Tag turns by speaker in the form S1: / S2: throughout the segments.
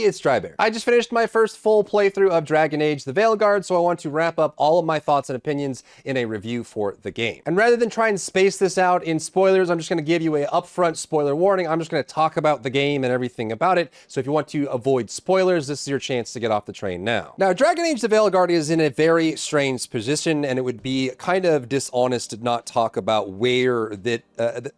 S1: it's Drybear. I just finished my first full playthrough of Dragon Age: The Veilguard, so I want to wrap up all of my thoughts and opinions in a review for the game. And rather than try and space this out in spoilers, I'm just going to give you a upfront spoiler warning. I'm just going to talk about the game and everything about it, so if you want to avoid spoilers, this is your chance to get off the train now. Now, Dragon Age: The Veilguard is in a very strange position, and it would be kind of dishonest to not talk about where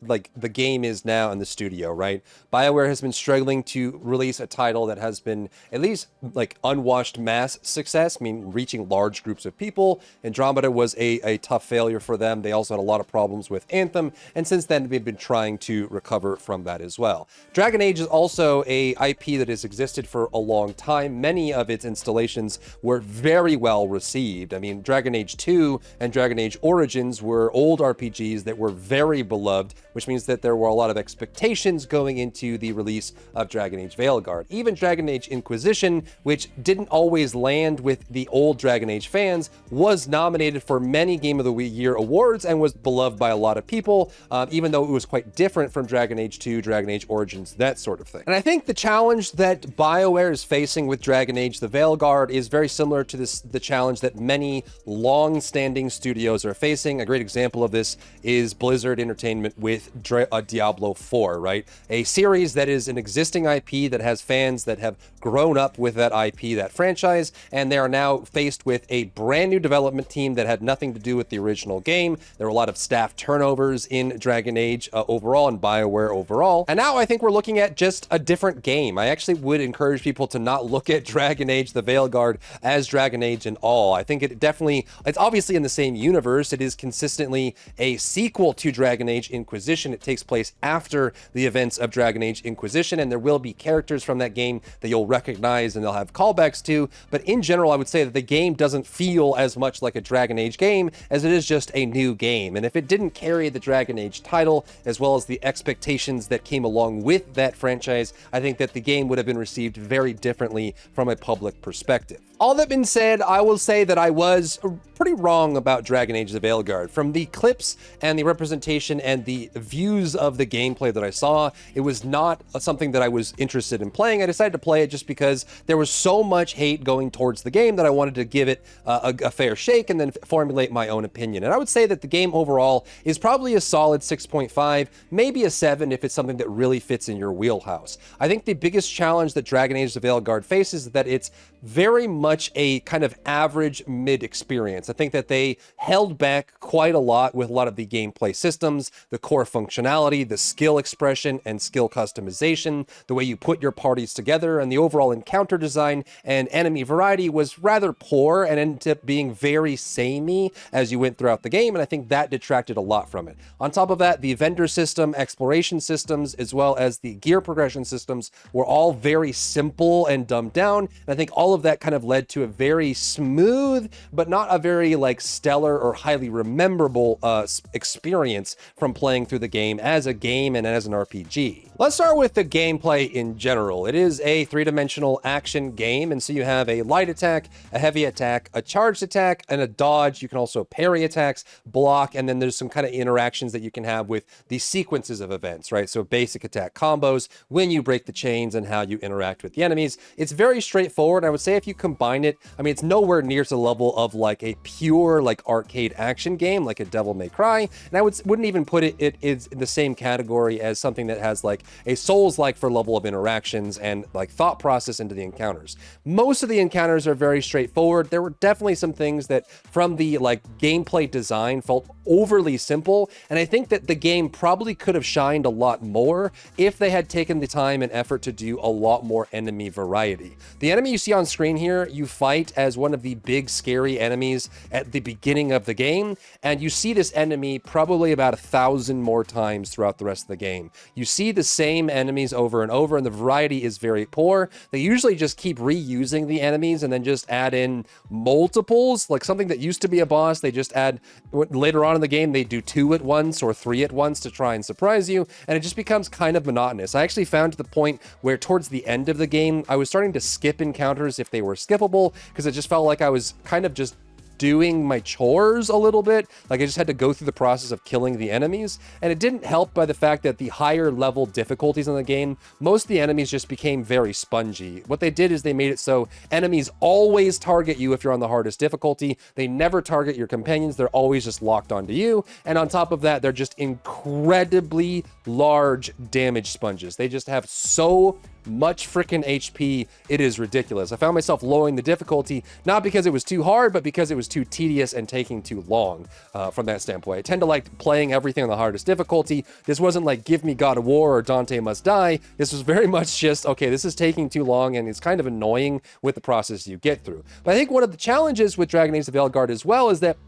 S1: like the game is now in the studio, right? BioWare has been struggling to release a title that has been at least like unwashed mass success, I mean, reaching large groups of people. Andromeda was a tough failure for them. They also had a lot of problems with Anthem, and since then they've been trying to recover from that as well. Dragon Age is also a IP that has existed for a long time. Many of its installations were very well received. I mean, Dragon Age 2 and Dragon Age Origins were old RPGs that were very beloved, which means that there were a lot of expectations going into the release of Dragon Age Veilguard. Even Dragon Age Inquisition, which didn't always land with the old Dragon Age fans, was nominated for many Game of the Year awards and was beloved by a lot of people, even though it was quite different from Dragon Age 2, Dragon Age Origins, that sort of thing. And I think the challenge that BioWare is facing with Dragon Age: The Veilguard is very similar to the challenge that many long-standing studios are facing. A great example of this is Blizzard Entertainment with Diablo 4, right? A series that is an existing IP that has fans that have grown up with that IP, that franchise, and they are now faced with a brand new development team that had nothing to do with the original game. There were a lot of staff turnovers in Dragon Age overall and BioWare overall. And now I think we're looking at just a different game. I actually would encourage people to not look at Dragon Age: The Veilguard as Dragon Age in all. I think it's obviously in the same universe. It is consistently a sequel to Dragon Age Inquisition. It takes place after the events of Dragon Age Inquisition, and there will be characters from that game that you'll recognize and they'll have callbacks to. But in general, I would say that the game doesn't feel as much like a Dragon Age game as it is just a new game. And if it didn't carry the Dragon Age title, as well as the expectations that came along with that franchise, I think that the game would have been received very differently from a public perspective. All that being said, I will say that I was pretty wrong about Dragon Age: The Veilguard. From the clips and the representation and the views of the gameplay that I saw, it was not something that I was interested in playing. I decided to play it just because there was so much hate going towards the game that I wanted to give it a fair shake and then formulate my own opinion. And I would say that the game overall is probably a solid 6.5, maybe a 7 if it's something that really fits in your wheelhouse. I think the biggest challenge that Dragon Age: The Veilguard faces is that it's very much a kind of average mid experience. I think that they held back quite a lot with a lot of the gameplay systems, the core functionality, the skill expression and skill customization, the way you put your parties together, and the overall encounter design and enemy variety was rather poor and ended up being very samey as you went throughout the game, and I think that detracted a lot from it. On top of that, the vendor system, exploration systems, as well as the gear progression systems were all very simple and dumbed down, and I think all of that kind of led to a very smooth, but not a very like stellar or highly rememberable experience from playing through the game as a game and as an RPG. Let's start with the gameplay in general. It is a three-dimensional action game, and so you have a light attack, a heavy attack, a charged attack, and a dodge. You can also parry attacks, block, and then there's some kind of interactions that you can have with the sequences of events, right? So basic attack combos, when you break the chains, and how you interact with the enemies. It's very straightforward. I would say if you combine it, I mean, it's nowhere near to the level of like a pure like arcade action game like a Devil May Cry, and I wouldn't even put it is in the same category as something that has like a Souls-like for level of interactions and like thought process into the encounters. Most of the encounters are very straightforward. There were definitely some things that from the like gameplay design felt overly simple, and I think that the game probably could have shined a lot more if they had taken the time and effort to do a lot more enemy variety. The enemy you see on screen here, you fight as one of the big scary enemies at the beginning of the game, and you see this enemy probably about 1,000 more times throughout the rest of the game. You see the same enemies over and over, and the variety is very poor. They usually just keep reusing the enemies and then just add in multiples, like something that used to be a boss, they just add, later on in the game, they do 2 at once or 3 at once to try and surprise you, and it just becomes kind of monotonous. I actually found to the point where towards the end of the game, I was starting to skip encounters if they were skippable, because it just felt like I was kind of just doing my chores a little bit. Like, I just had to go through the process of killing the enemies, and it didn't help by the fact that the higher level difficulties in the game, most of the enemies just became very spongy. What they did is they made it so enemies always target you if you're on the hardest difficulty. They never target your companions. They're always just locked onto you. And on top of that, they're just incredibly large damage sponges. They just have so much freaking HP, it is ridiculous. I found myself lowering the difficulty, not because it was too hard, but because it was too tedious and taking too long from that standpoint. I tend to like playing everything on the hardest difficulty. This wasn't like give me God of War or Dante Must Die. This was very much just, okay, this is taking too long and it's kind of annoying with the process you get through. But I think one of the challenges with Dragon Age the Veilguard as well is that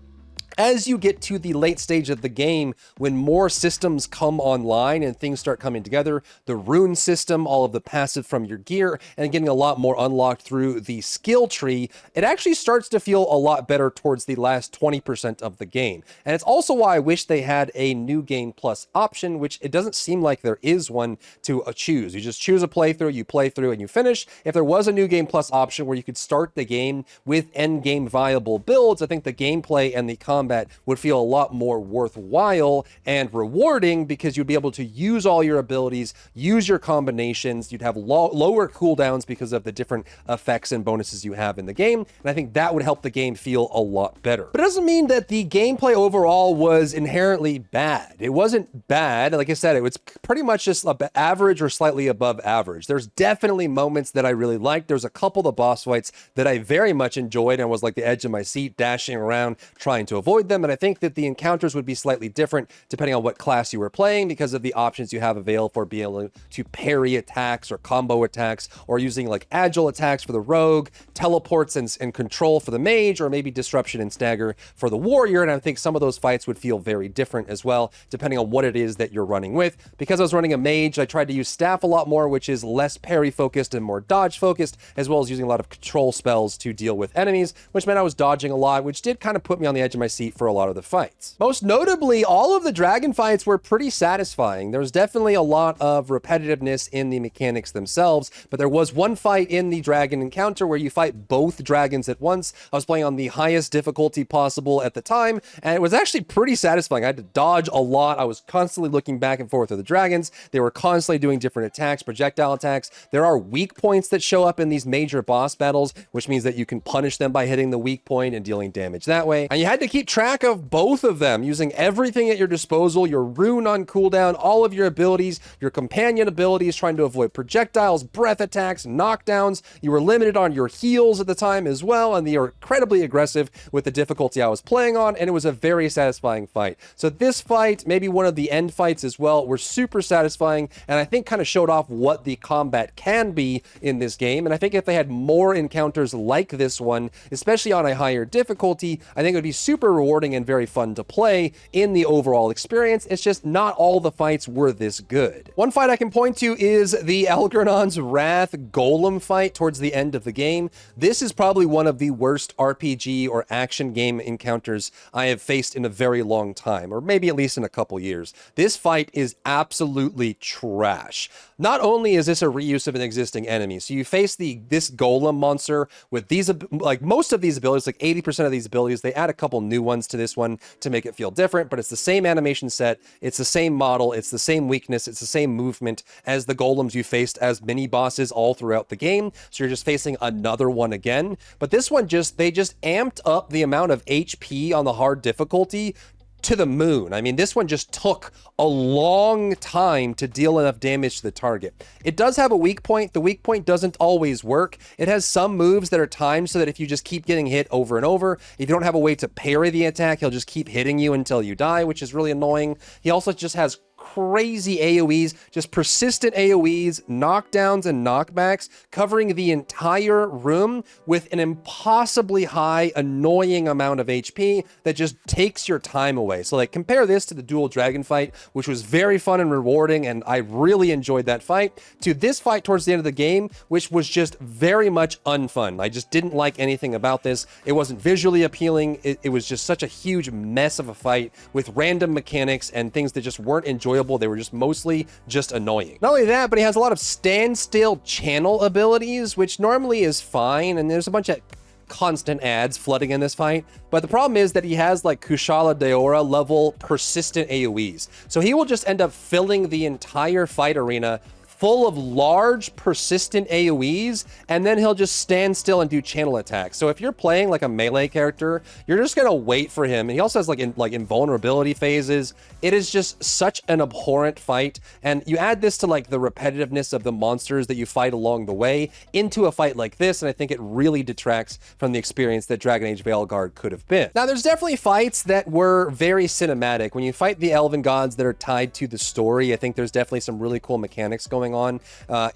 S1: as you get to the late stage of the game, when more systems come online and things start coming together, the rune system, all of the passive from your gear, and getting a lot more unlocked through the skill tree, it actually starts to feel a lot better towards the last 20% of the game. And it's also why I wish they had a New Game Plus option, which it doesn't seem like there is one to choose. You just choose a playthrough, you play through, and you finish. If there was a New Game Plus option where you could start the game with end-game viable builds, I think the gameplay and the combat would feel a lot more worthwhile and rewarding, because you'd be able to use all your abilities, use your combinations, you'd have lower cooldowns because of the different effects and bonuses you have in the game, and I think that would help the game feel a lot better. But it doesn't mean that the gameplay overall was inherently bad. It wasn't bad. Like I said, it was pretty much just average or slightly above average. There's definitely moments that I really liked. There's a couple of the boss fights that I very much enjoyed and was like the edge of my seat, dashing around, trying to avoid them. And I think that the encounters would be slightly different depending on what class you were playing, because of the options you have available for being able to parry attacks or combo attacks, or using like agile attacks for the rogue, teleports and control for the mage, or maybe disruption and stagger for the warrior. And I think some of those fights would feel very different as well, depending on what it is that you're running with. Because I was running a mage, I tried to use staff a lot more, which is less parry focused and more dodge focused, as well as using a lot of control spells to deal with enemies, which meant I was dodging a lot, which did kind of put me on the edge of my seat for a lot of the fights. Most notably, all of the dragon fights were pretty satisfying. There was definitely a lot of repetitiveness in the mechanics themselves, but there was one fight in the dragon encounter where you fight both dragons at once. I was playing on the highest difficulty possible at the time, and it was actually pretty satisfying. I had to dodge a lot. I was constantly looking back and forth with the dragons. They were constantly doing different attacks, projectile attacks. There are weak points that show up in these major boss battles, which means that you can punish them by hitting the weak point and dealing damage that way. And you had to keep track of both of them, using everything at your disposal, your rune on cooldown, all of your abilities, your companion abilities, trying to avoid projectiles, breath attacks, knockdowns. You were limited on your heals at the time as well, and they were incredibly aggressive with the difficulty I was playing on, and it was a very satisfying fight. So this fight, maybe one of the end fights as well, were super satisfying, and I think kind of showed off what the combat can be in this game. And I think if they had more encounters like this one, especially on a higher difficulty, I think it would be super rewarding and very fun to play in the overall experience. It's just not all the fights were this good. One fight I can point to is the Algernon's Wrath Golem fight towards the end of the game. This is probably one of the worst RPG or action game encounters I have faced in a very long time, or maybe at least in a couple years. This fight is absolutely trash. Not only is this a reuse of an existing enemy, so you face this golem monster with these, like most of these abilities, like 80% of these abilities, they add a couple new ones to this one to make it feel different, but it's the same animation set, it's the same model, it's the same weakness, it's the same movement as the golems you faced as mini bosses all throughout the game, so you're just facing another one again. But this one they just amped up the amount of HP on the hard difficulty to the moon. I mean, this one just took a long time to deal enough damage to the target. It does have a weak point. The weak point doesn't always work. It has some moves that are timed so that if you just keep getting hit over and over, if you don't have a way to parry the attack, he'll just keep hitting you until you die, which is really annoying. He also just has crazy AoEs, just persistent AoEs, knockdowns and knockbacks, covering the entire room with an impossibly high, annoying amount of HP that just takes your time away. So like, compare this to the dual dragon fight, which was very fun and rewarding, and I really enjoyed that fight, to this fight towards the end of the game, which was just very much unfun. I just didn't like anything about this. It wasn't visually appealing. It was just such a huge mess of a fight with random mechanics and things that just weren't enjoyable. They were just mostly just annoying. Not only that, but he has a lot of standstill channel abilities, which normally is fine, and there's a bunch of constant ads flooding in this fight, but the problem is that he has like Kushala Daora level persistent AoEs. So he will just end up filling the entire fight arena full of large persistent AoEs, and then he'll just stand still and do channel attacks. So if you're playing like a melee character, you're just gonna wait for him. And he also has like invulnerability phases. It is just such an abhorrent fight. And you add this to like the repetitiveness of the monsters that you fight along the way into a fight like this, and I think it really detracts from the experience that Dragon Age Veilguard could have been. Now, there's definitely fights that were very cinematic. When you fight the elven gods that are tied to the story, I think there's definitely some really cool mechanics going on.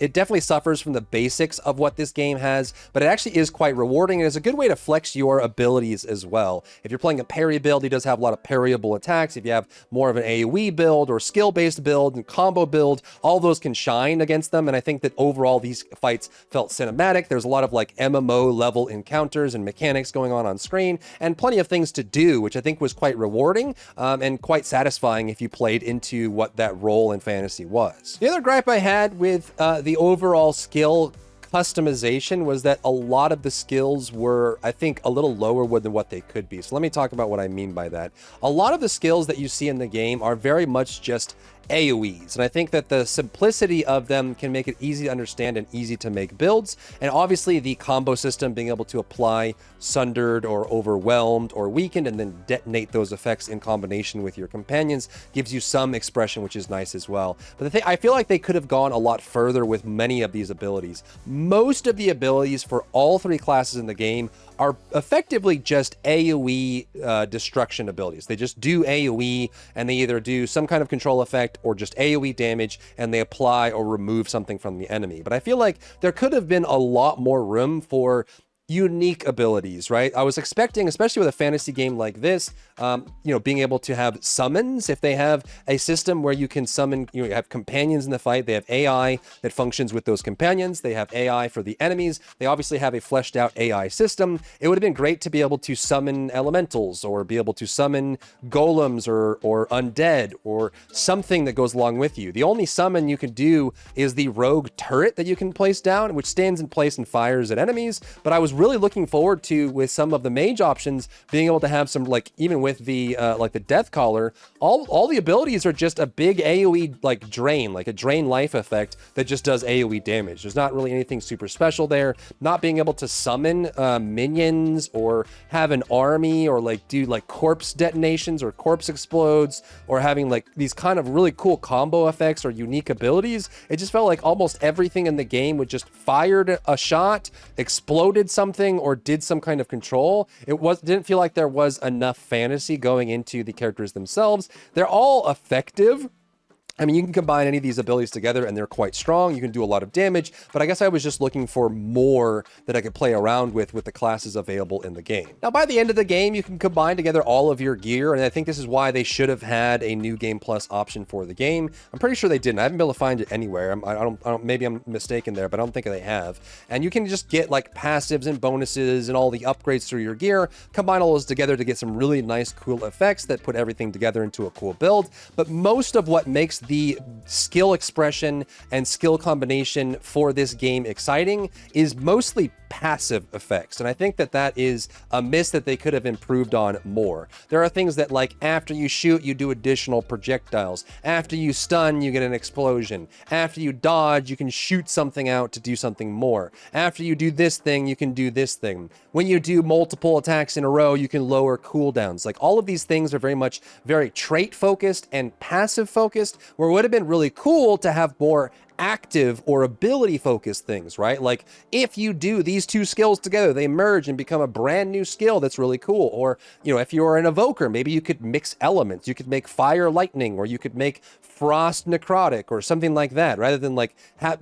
S1: It definitely suffers from the basics of what this game has, but it actually is quite rewarding and is a good way to flex your abilities as well. If you're playing a parry build, he does have a lot of parryable attacks. If you have more of an AoE build or skill-based build and combo build, all those can shine against them, and I think that overall these fights felt cinematic. There's a lot of like MMO level encounters and mechanics going on screen, and plenty of things to do, which I think was quite rewarding and quite satisfying if you played into what that role in fantasy was. The other gripe I had with the overall skill customization was that a lot of the skills were, I think, a little lower than what they could be. So let me talk about what I mean by that. A lot of the skills that you see in the game are very much just AoEs, and I think that the simplicity of them can make it easy to understand and easy to make builds. And obviously the combo system, being able to apply sundered or overwhelmed or weakened and then detonate those effects in combination with your companions, gives you some expression, which is nice as well. But the thing, I feel like they could have gone a lot further with many of these abilities. Most of the abilities for all three classes in the game are effectively just AoE destruction abilities. They just do AoE, and they either do some kind of control effect or just AoE damage, and they apply or remove something from the enemy. But I feel like there could have been a lot more room for unique abilities, right? I was expecting, especially with a fantasy game like this, being able to have summons. If they have a system where you can summon, you have companions in the fight, they have AI that functions with those companions, they have AI for the enemies, they obviously have a fleshed out AI system. It would have been great to be able to summon elementals or be able to summon golems or undead or something that goes along with you. The only summon you can do is the rogue turret that you can place down, which stands in place and fires at enemies. But I was really looking forward to, with some of the mage options, being able to have some, like, even with the like the death collar, all the abilities are just a big AoE like drain, like a drain life effect that just does AoE damage. There's not really anything super special there. Not being able to summon minions or have an army or like do like corpse detonations or corpse explodes or having like these kind of really cool combo effects or unique abilities. It just felt like almost everything in the game would just fired a shot, exploded something, or did some kind of control. Didn't feel like there was enough fantasy going into the characters themselves. They're all effective. I mean, you can combine any of these abilities together and they're quite strong. You can do a lot of damage, but I guess I was just looking for more that I could play around with the classes available in the game. Now, by the end of the game, you can combine together all of your gear, and I think this is why they should have had a new game plus option for the game. I'm pretty sure they didn't. I haven't been able to find it anywhere. I don't, maybe I'm mistaken there, but I don't think they have. And you can just get like passives and bonuses and all the upgrades through your gear, combine all those together to get some really nice, cool effects that put everything together into a cool build. But most of what makes the skill expression and skill combination for this game exciting is mostly passive effects, and I think that that is a miss that they could have improved on more. There are things that, like, after you shoot, you do additional projectiles. After you stun, you get an explosion. After you dodge, you can shoot something out to do something more. After you do this thing, you can do this thing. When you do multiple attacks in a row, you can lower cooldowns. Like, all of these things are very trait focused and passive focused, where it would have been really cool to have more active or ability focused things, right? Like, if you do these two skills together, they merge and become a brand new skill that's really cool. Or, if you're an evoker, maybe you could mix elements. You could make fire lightning, or you could make frost necrotic or something like that, rather than like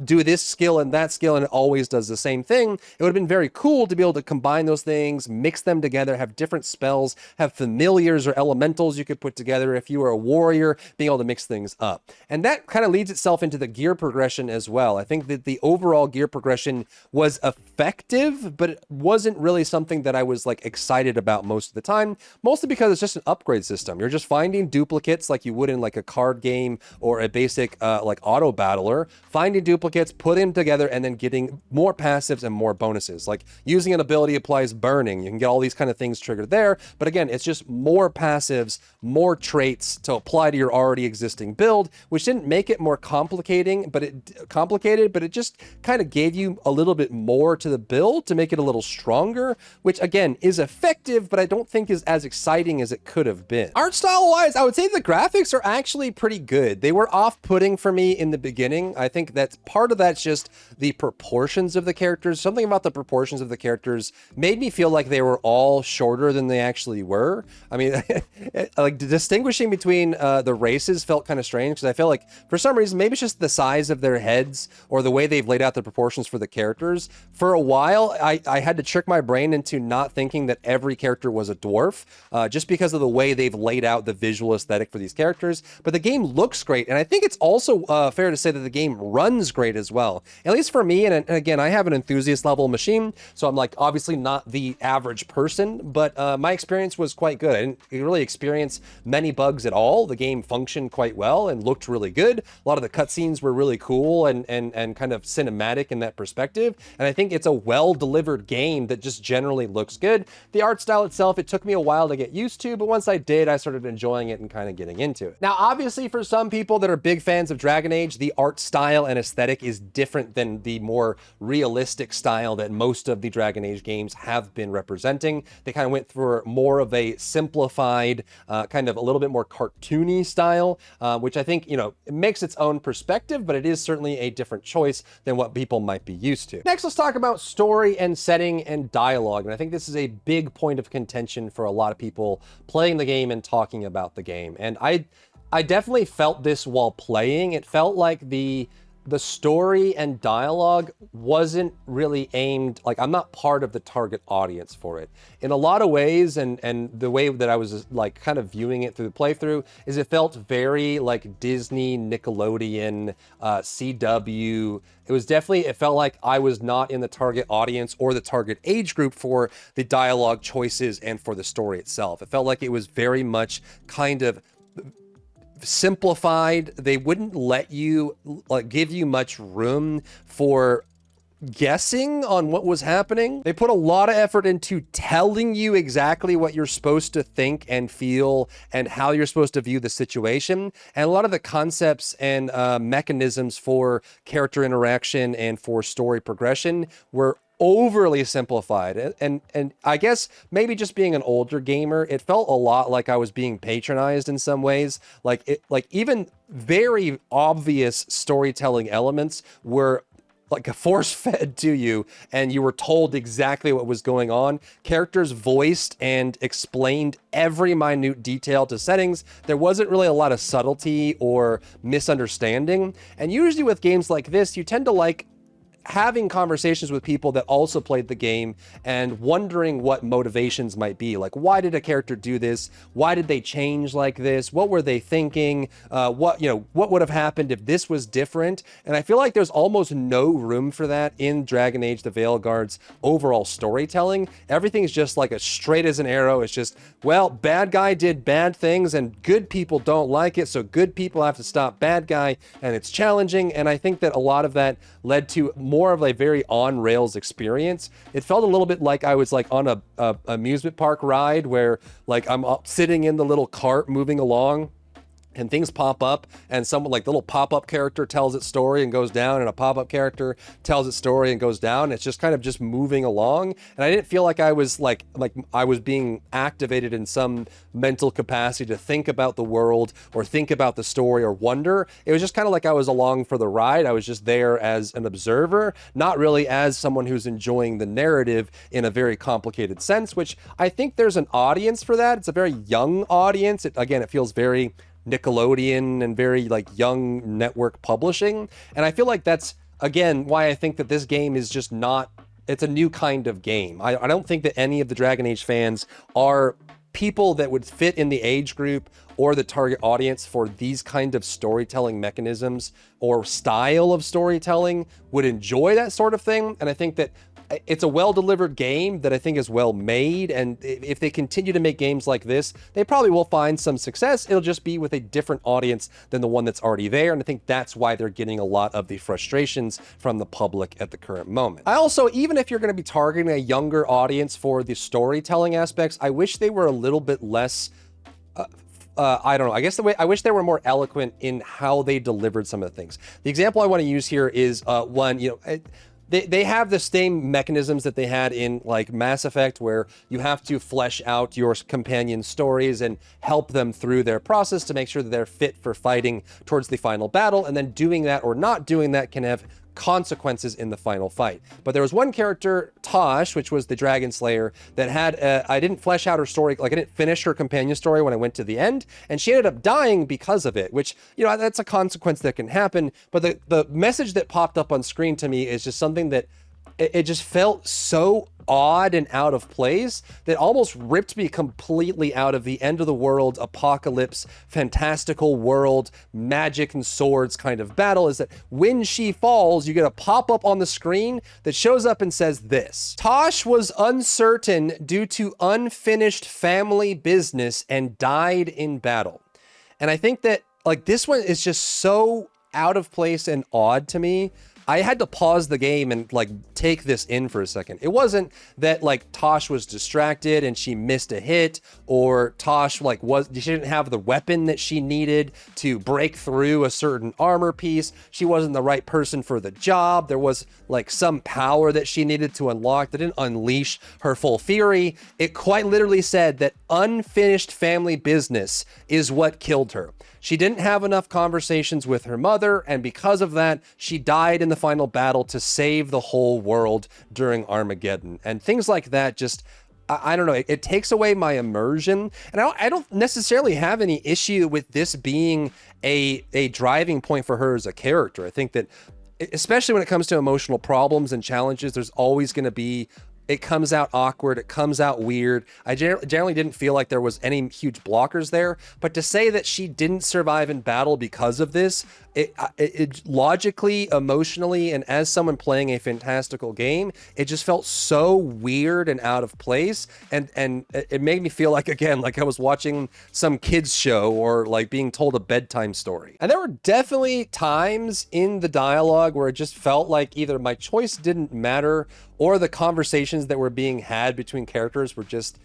S1: do this skill and that skill and it always does the same thing. It would have been very cool to be able to combine those things, mix them together, have different spells, have familiars or elementals you could put together if you were a warrior, being able to mix things up. And that kind of leads itself into the gear progression progression as well. I think that the overall gear progression was effective, but it wasn't really something that I was like excited about most of the time, mostly because it's just an upgrade system. You're just finding duplicates like you would in like a card game or a basic like auto battler, finding duplicates, putting them together, and then getting more passives and more bonuses. Like using an ability applies burning. You can get all these kind of things triggered there. But again, it's just more passives, more traits to apply to your already existing build, which didn't make it more complicated, but it just kind of gave you a little bit more to the build to make it a little stronger, which again is effective, but I don't think is as exciting as it could have been. Art style wise, I would say the graphics are actually pretty good. They were off-putting for me in the beginning. I think that's part of that's just the proportions of the characters. Something about the proportions of the characters made me feel like they were all shorter than they actually were. I mean, like distinguishing between the races felt kind of strange because I feel like for some reason, maybe it's just the size of their heads or the way they've laid out the proportions for the characters. For a while, I had to trick my brain into not thinking that every character was a dwarf, just because of the way they've laid out the visual aesthetic for these characters. But the game looks great, and I think it's also fair to say that the game runs great as well. At least for me, and again, I have an enthusiast level machine, so I'm like obviously not the average person, but my experience was quite good. I didn't really experience many bugs at all. The game functioned quite well and looked really good. A lot of the cutscenes were really cool and kind of cinematic in that perspective. And I think it's a well-delivered game that just generally looks good. The art style itself, it took me a while to get used to, but once I did, I started enjoying it and kind of getting into it. Now, obviously, for some people that are big fans of Dragon Age, the art style and aesthetic is different than the more realistic style that most of the Dragon Age games have been representing. They kind of went for more of a simplified, kind of a little bit more cartoony style, which I think, you know, it makes its own perspective, but it is certainly a different choice than what people might be used to. Next, let's talk about story and setting and dialogue. And I think this is a big point of contention for a lot of people playing the game and talking about the game. And I definitely felt this while playing. It felt like the story and dialogue wasn't really aimed, like I'm not part of the target audience for it. In a lot of ways, and the way that I was like kind of viewing it through the playthrough is it felt very like Disney, Nickelodeon, CW. It felt like I was not in the target audience or the target age group for the dialogue choices and for the story itself. It felt like it was very much kind of simplified. They wouldn't let you like give you much room for guessing on what was happening. They put a lot of effort into telling you exactly what you're supposed to think and feel and how you're supposed to view the situation. And a lot of the concepts and mechanisms for character interaction and for story progression were overly simplified. And I guess maybe just being an older gamer, it felt a lot like I was being patronized in some ways. Like even very obvious storytelling elements were like force-fed to you, and you were told exactly what was going on. Characters voiced and explained every minute detail to settings. There wasn't really a lot of subtlety or misunderstanding. And usually with games like this, you tend to like having conversations with people that also played the game and wondering what motivations might be. Like, why did a character do this? Why did they change like this? What were they thinking? What would have happened if this was different? And I feel like there's almost no room for that in Dragon Age the Veilguard's overall storytelling. Everything's just like as straight as an arrow. It's just, well, bad guy did bad things and good people don't like it, so good people have to stop bad guy, and it's challenging. And I think that a lot of that led to more of a very on rails experience. It felt a little bit like I was like on a amusement park ride where like I'm sitting in the little cart moving along and things pop up and someone like the little pop-up character tells its story and goes down, and a pop-up character tells its story and goes down. It's just kind of just moving along. And I didn't feel like I was like I was being activated in some mental capacity to think about the world or think about the story or wonder. It was just kind of like I was along for the ride. I was just there as an observer, not really as someone who's enjoying the narrative in a very complicated sense, which I think there's an audience for that. It's a very young audience. It feels very Nickelodeon and very like young network publishing. And I feel like that's, again, why I think that this game is just not, it's a new kind of game. I don't think that any of the Dragon Age fans are people that would fit in the age group or the target audience for these kind of storytelling mechanisms or style of storytelling would enjoy that sort of thing. And I think that it's a well-delivered game that I think is well made, and if they continue to make games like this, they probably will find some success. It'll just be with a different audience than the one that's already there, and I think that's why they're getting a lot of the frustrations from the public at the current moment. I also, even if you're going to be targeting a younger audience for the storytelling aspects, I wish they were a little bit less I don't know. I guess I wish they were more eloquent in how they delivered some of the things. The example I want to use here is one, they have the same mechanisms that they had in like Mass Effect, where you have to flesh out your companion stories and help them through their process to make sure that they're fit for fighting towards the final battle. And then doing that or not doing that can have consequences in the final fight. But there was one character, Tosh, which was the Dragon Slayer, that had, I didn't flesh out her story, like I didn't finish her companion story when I went to the end, and she ended up dying because of it, which, that's a consequence that can happen. But the message that popped up on screen to me is just something that it just felt so odd and out of place that almost ripped me completely out of the end of the world, apocalypse, fantastical world, magic and swords kind of battle. Is that when she falls, you get a pop-up on the screen that shows up and says this: Tosh was uncertain due to unfinished family business and died in battle. And I think that like this one is just so out of place and odd to me. I had to pause the game and like take this in for a second. It wasn't that like Tosh was distracted and she missed a hit, or Tosh she didn't have the weapon that she needed to break through a certain armor piece. She wasn't the right person for the job. There was like some power that she needed to unlock that didn't unleash her full fury. It quite literally said that unfinished family business is what killed her. She didn't have enough conversations with her mother, and because of that, she died in the final battle to save the whole world during Armageddon. And things like that just, I don't know, it takes away my immersion. And I don't necessarily have any issue with this being a driving point for her as a character. I think that, especially when it comes to emotional problems and challenges, there's always going to be, it comes out awkward, it comes out weird. I generally didn't feel like there was any huge blockers there, but to say that she didn't survive in battle because of this, it logically, emotionally, and as someone playing a fantastical game, it just felt so weird and out of place, and it made me feel like, again, like I was watching some kids show or like being told a bedtime story. And there were definitely times in the dialogue where it just felt like either my choice didn't matter or the conversations that were being had between characters were just,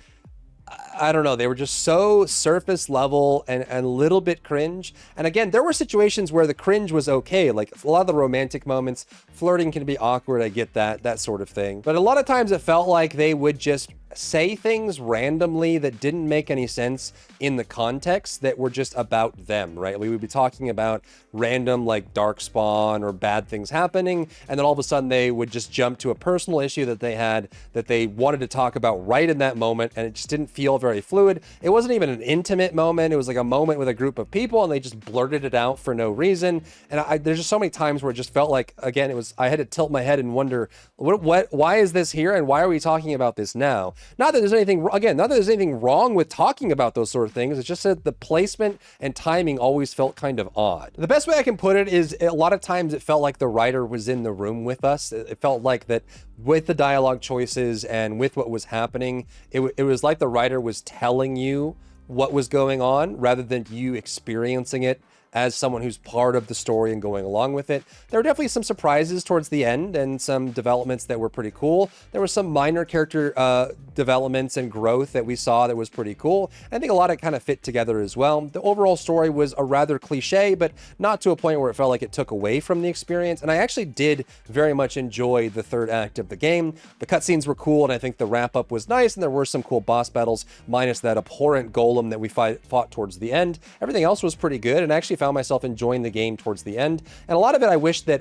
S1: I don't know, they were just so surface level and a little bit cringe. And again, there were situations where the cringe was okay, like a lot of the romantic moments. Flirting can be awkward, I get that sort of thing. But a lot of times it felt like they would just say things randomly that didn't make any sense in the context, that were just about them, right? We would be talking about random like darkspawn or bad things happening, and then all of a sudden they would just jump to a personal issue that they had that they wanted to talk about right in that moment, and it just didn't feel very fluid. It wasn't even an intimate moment. It was like a moment with a group of people, and they just blurted it out for no reason. And there's just so many times where it just felt like, again, I had to tilt my head and wonder, why is this here, and why are we talking about this now? Not that there's anything wrong with talking about those sort of things. It's just that the placement and timing always felt kind of odd. The best way I can put it is, a lot of times it felt like the writer was in the room with us. It felt like that with the dialogue choices and with what was happening, it was like the writer was telling you what was going on rather than you experiencing it as someone who's part of the story and going along with it. There were definitely some surprises towards the end and some developments that were pretty cool. There were some minor character developments and growth that we saw that was pretty cool. I think a lot of it kind of fit together as well. The overall story was a rather cliche, but not to a point where it felt like it took away from the experience. And I actually did very much enjoy the third act of the game. The cutscenes were cool, and I think the wrap up was nice, and there were some cool boss battles, minus that abhorrent golem that we fought towards the end. Everything else was pretty good, and I actually found myself enjoying the game towards the end. And a lot of it, I wish that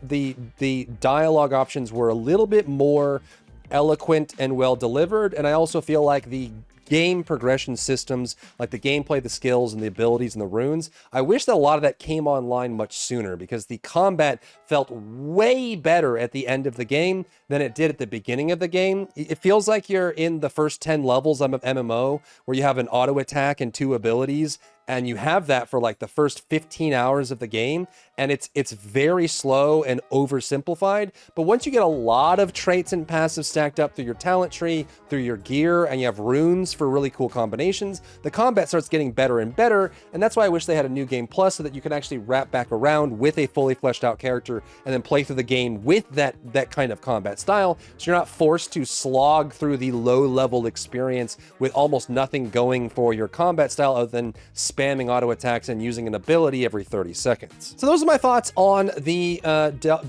S1: the dialogue options were a little bit more eloquent and well delivered. And I also feel like the game progression systems, like the gameplay, the skills, and the abilities and the runes, I wish that a lot of that came online much sooner, because the combat felt way better at the end of the game than it did at the beginning of the game. It feels like you're in the first 10 levels of MMO, where you have an auto attack and 2 abilities, and you have that for like the first 15 hours of the game, and it's very slow and oversimplified. But once you get a lot of traits and passives stacked up through your talent tree, through your gear, and you have runes for really cool combinations, the combat starts getting better and better. And that's why I wish they had a New Game Plus, so that you can actually wrap back around with a fully fleshed out character and then play through the game with that kind of combat style, so you're not forced to slog through the low level experience with almost nothing going for your combat style other than spamming auto attacks and using an ability every 30 seconds. So those are my thoughts on the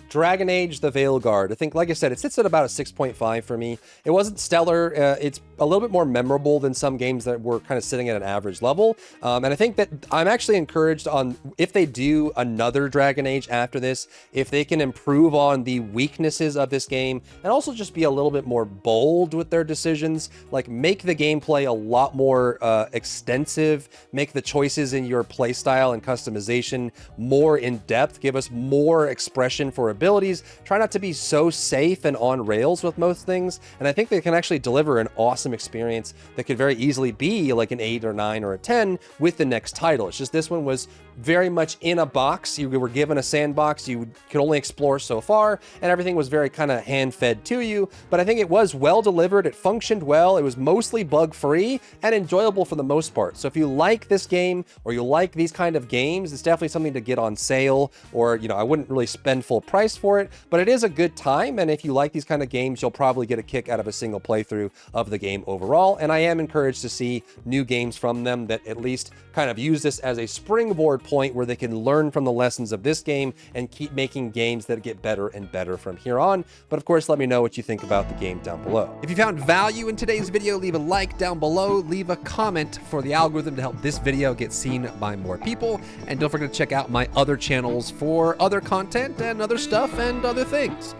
S1: Dragon Age, the Veilguard. I think, like I said, it sits at about a 6.5 for me. It wasn't stellar. It's a little bit more memorable than some games that were kind of sitting at an average level. And I think that I'm actually encouraged on, if they do another Dragon Age after this, if they can improve on the weaknesses of this game and also just be a little bit more bold with their decisions, like make the gameplay a lot more extensive, make the choices in your playstyle and customization more in depth, give us more expression for abilities, try not to be so safe and on rails with most things. And I think they can actually deliver an awesome experience that could very easily be like an 8 or 9 or a 10 with the next title. It's just this one was very much in a box. You were given a sandbox, you could only explore so far, and everything was very kind of hand-fed to you. But I think it was well delivered, it functioned well, it was mostly bug-free and enjoyable for the most part. So if you like this game, or you like these kind of games, it's definitely something to get on sale, or, you know, I wouldn't really spend full price for it, but it is a good time. And if you like these kind of games, you'll probably get a kick out of a single playthrough of the game overall. And I am encouraged to see new games from them that at least kind of use this as a springboard point where they can learn from the lessons of this game and keep making games that get better and better from here on. But of course, let me know what you think about the game down below. If you found value in today's video, leave a like down below, leave a comment for the algorithm to help this video get seen by more people, and don't forget to check out my other channels for other content and other stuff and other things.